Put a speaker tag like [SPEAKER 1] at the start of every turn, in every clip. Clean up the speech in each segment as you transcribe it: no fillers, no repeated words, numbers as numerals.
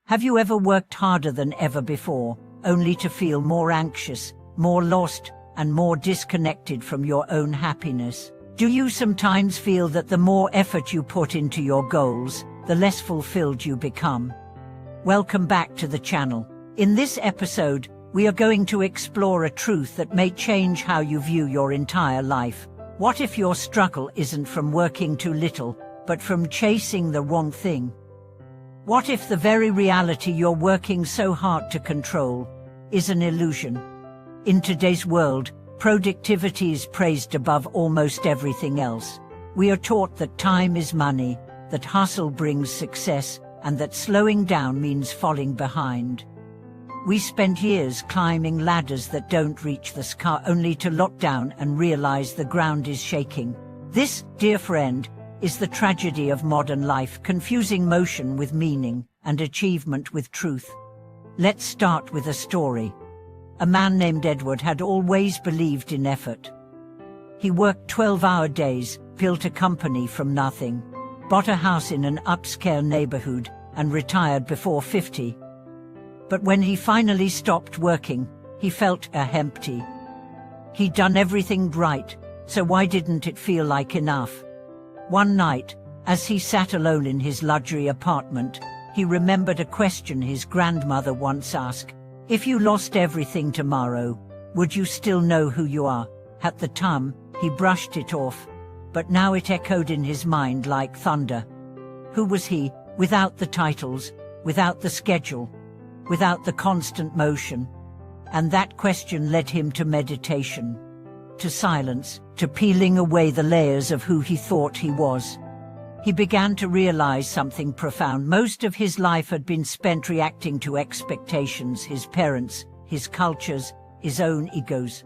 [SPEAKER 1] Have you ever worked harder than ever before, only to feel more anxious, more lost, and more disconnected from your own happiness? Do you sometimes feel that the more effort you put into your goals, the less fulfilled you become? Welcome back to the channel. In this episode, we are going to explore a truth that may change how you view your entire life. What if your struggle isn't from working too little, but from chasing the wrong thing? What if the very reality you're working so hard to control is an illusion? In today's world, productivity is praised above almost everything else. We are taught that time is money, that hustle brings success, and that slowing down means falling behind. We spend years climbing ladders that don't reach the sky, only to lock down and realize the ground is shaking. This, dear friend, is the tragedy of modern life, confusing motion with meaning and achievement with truth. Let's start with a story. A man named Edward had always believed in effort. He worked 12-hour days, built a company from nothing, bought a house in an upscale neighborhood, and retired before 50. But when he finally stopped working, he felt empty. He'd done everything right, so why didn't it feel like enough? One night, as he sat alone in his luxury apartment, he remembered a question his grandmother once asked. If you lost everything tomorrow, would you still know who you are? At the time, he brushed it off, but now it echoed in his mind like thunder. Who was he, without the titles, without the schedule, without the constant motion? And that question led him to meditation, to silence, to peeling away the layers of who he thought he was. He began to realize something profound. Most of his life had been spent reacting to expectations, his parents, his cultures, his own egos.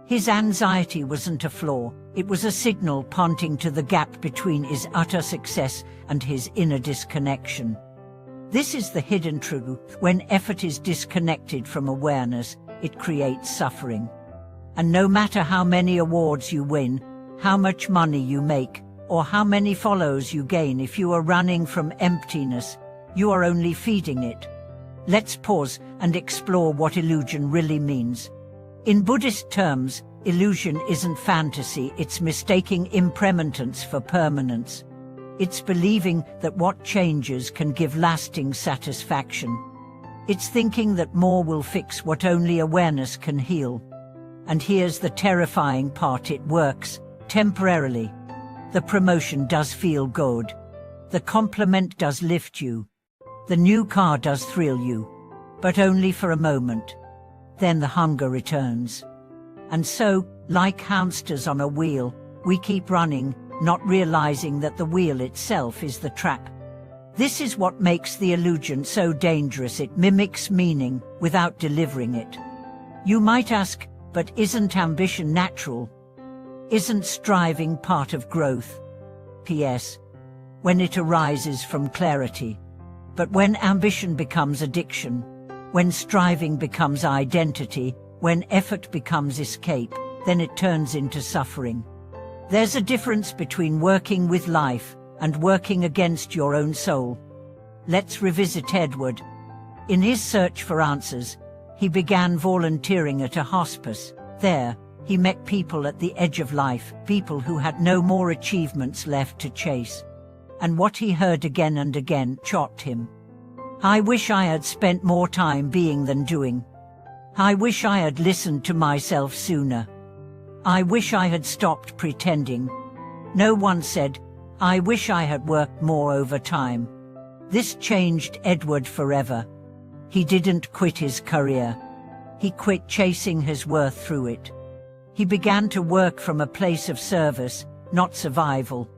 [SPEAKER 1] His anxiety wasn't a flaw, it was a signal pointing to the gap between his utter success and his inner disconnection. This is the hidden truth. When effort is disconnected from awareness, it creates suffering. And no matter how many awards you win, how much money you make, or how many followers you gain, if you are running from emptiness, you are only feeding it. Let's pause and explore what illusion really means. In Buddhist terms, illusion isn't fantasy, it's mistaking impermanence for permanence. It's believing that what changes can give lasting satisfaction. It's thinking that more will fix what only awareness can heal. And here's the terrifying part: it works, temporarily. The promotion does feel good. The compliment does lift you. The new car does thrill you. But only for a moment. Then the hunger returns. And so, like hamsters on a wheel, we keep running, not realizing that the wheel itself is the trap. This is what makes the illusion so dangerous. It mimics meaning without delivering it. You might ask, but isn't ambition natural? Isn't striving part of growth? P.S. When it arises from clarity. But when ambition becomes addiction, when striving becomes identity, when effort becomes escape, then it turns into suffering. There's a difference between working with life and working against your own soul. Let's revisit Edward. In his search for answers, he began volunteering at a hospice. There, he met people at the edge of life, people who had no more achievements left to chase. And what he heard again and again shocked him. I wish I had spent more time being than doing. I wish I had listened to myself sooner. I wish I had stopped pretending. No one said, I wish I had worked more overtime. This changed Edward forever. He didn't quit his career. He quit chasing his worth through it. He began to work from a place of service, not survival.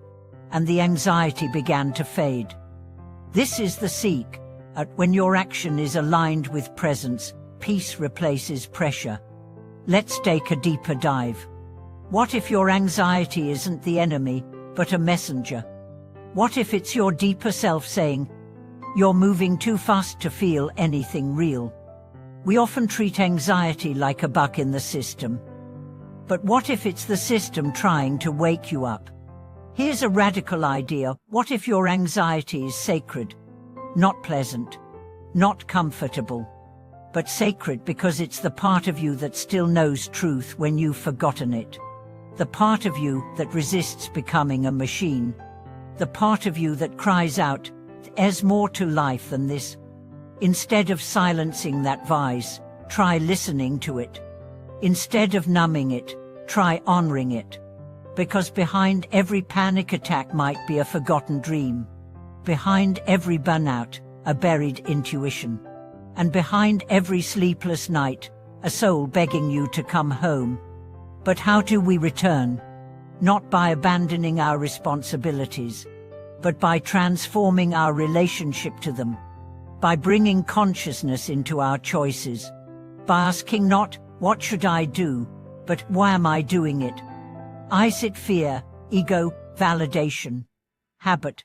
[SPEAKER 1] And the anxiety began to fade. This is the secret. When your action is aligned with presence, peace replaces pressure. Let's take a deeper dive. What if your anxiety isn't the enemy, but a messenger? What if it's your deeper self saying, you're moving too fast to feel anything real? We often treat anxiety like a bug in the system. But what if it's the system trying to wake you up? Here's a radical idea. What if your anxiety is sacred, not pleasant, not comfortable, but sacred because it's the part of you that still knows truth when you've forgotten it. The part of you that resists becoming a machine. The part of you that cries out, "There's more to life than this." Instead of silencing that voice, try listening to it. Instead of numbing it, try honoring it. Because behind every panic attack might be a forgotten dream. Behind every burnout, a buried intuition. And behind every sleepless night, a soul begging you to come home. But how do we return? Not by abandoning our responsibilities, but by transforming our relationship to them. By bringing consciousness into our choices. By asking not, "What should I do?" but "Why am I doing it?" Is it fear, ego, validation, habit?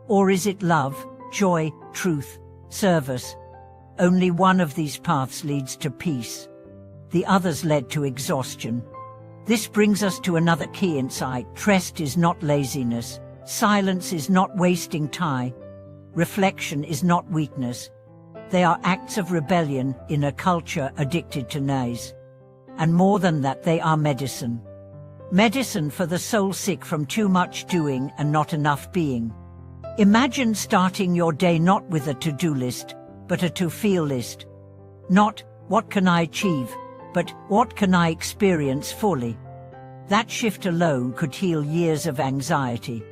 [SPEAKER 1] Or is it love, joy, truth, service? Only one of these paths leads to peace. The others led to exhaustion. This brings us to another key insight. Rest is not laziness. Silence is not wasting time. Reflection is not weakness. They are acts of rebellion in a culture addicted to noise. And more than that, they are medicine. Medicine for the soul sick from too much doing and not enough being. Imagine starting your day not with a to-do list, but a to-feel list. Not, "What can I achieve?" but "What can I experience fully?" That shift alone could heal years of anxiety.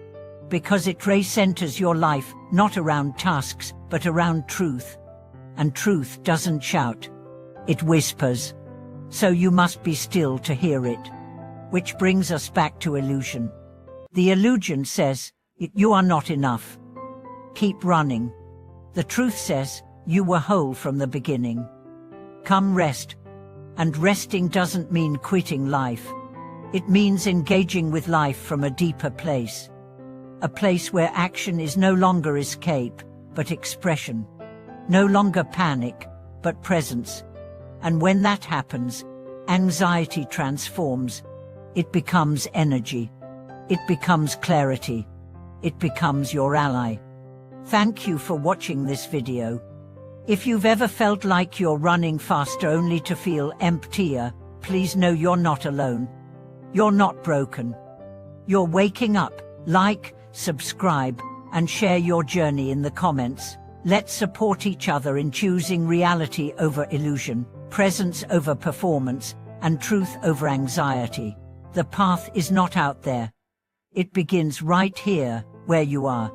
[SPEAKER 1] Because it recenters your life, not around tasks, but around truth. And truth doesn't shout. It whispers. So you must be still to hear it. Which brings us back to illusion. The illusion says, "You are not enough. Keep running." The truth says, "You were whole from the beginning. Come rest." And resting doesn't mean quitting life. It means engaging with life from a deeper place. A place where action is no longer escape, but expression. No longer panic, but presence. And when that happens, anxiety transforms. It becomes energy. It becomes clarity. It becomes your ally. Thank you for watching this video. If you've ever felt like you're running faster only to feel emptier, please know you're not alone. You're not broken. You're waking up. Like, subscribe, and share your journey in the comments. Let's support each other in choosing reality over illusion, presence over performance, and truth over anxiety. The path is not out there. It begins right here, where you are.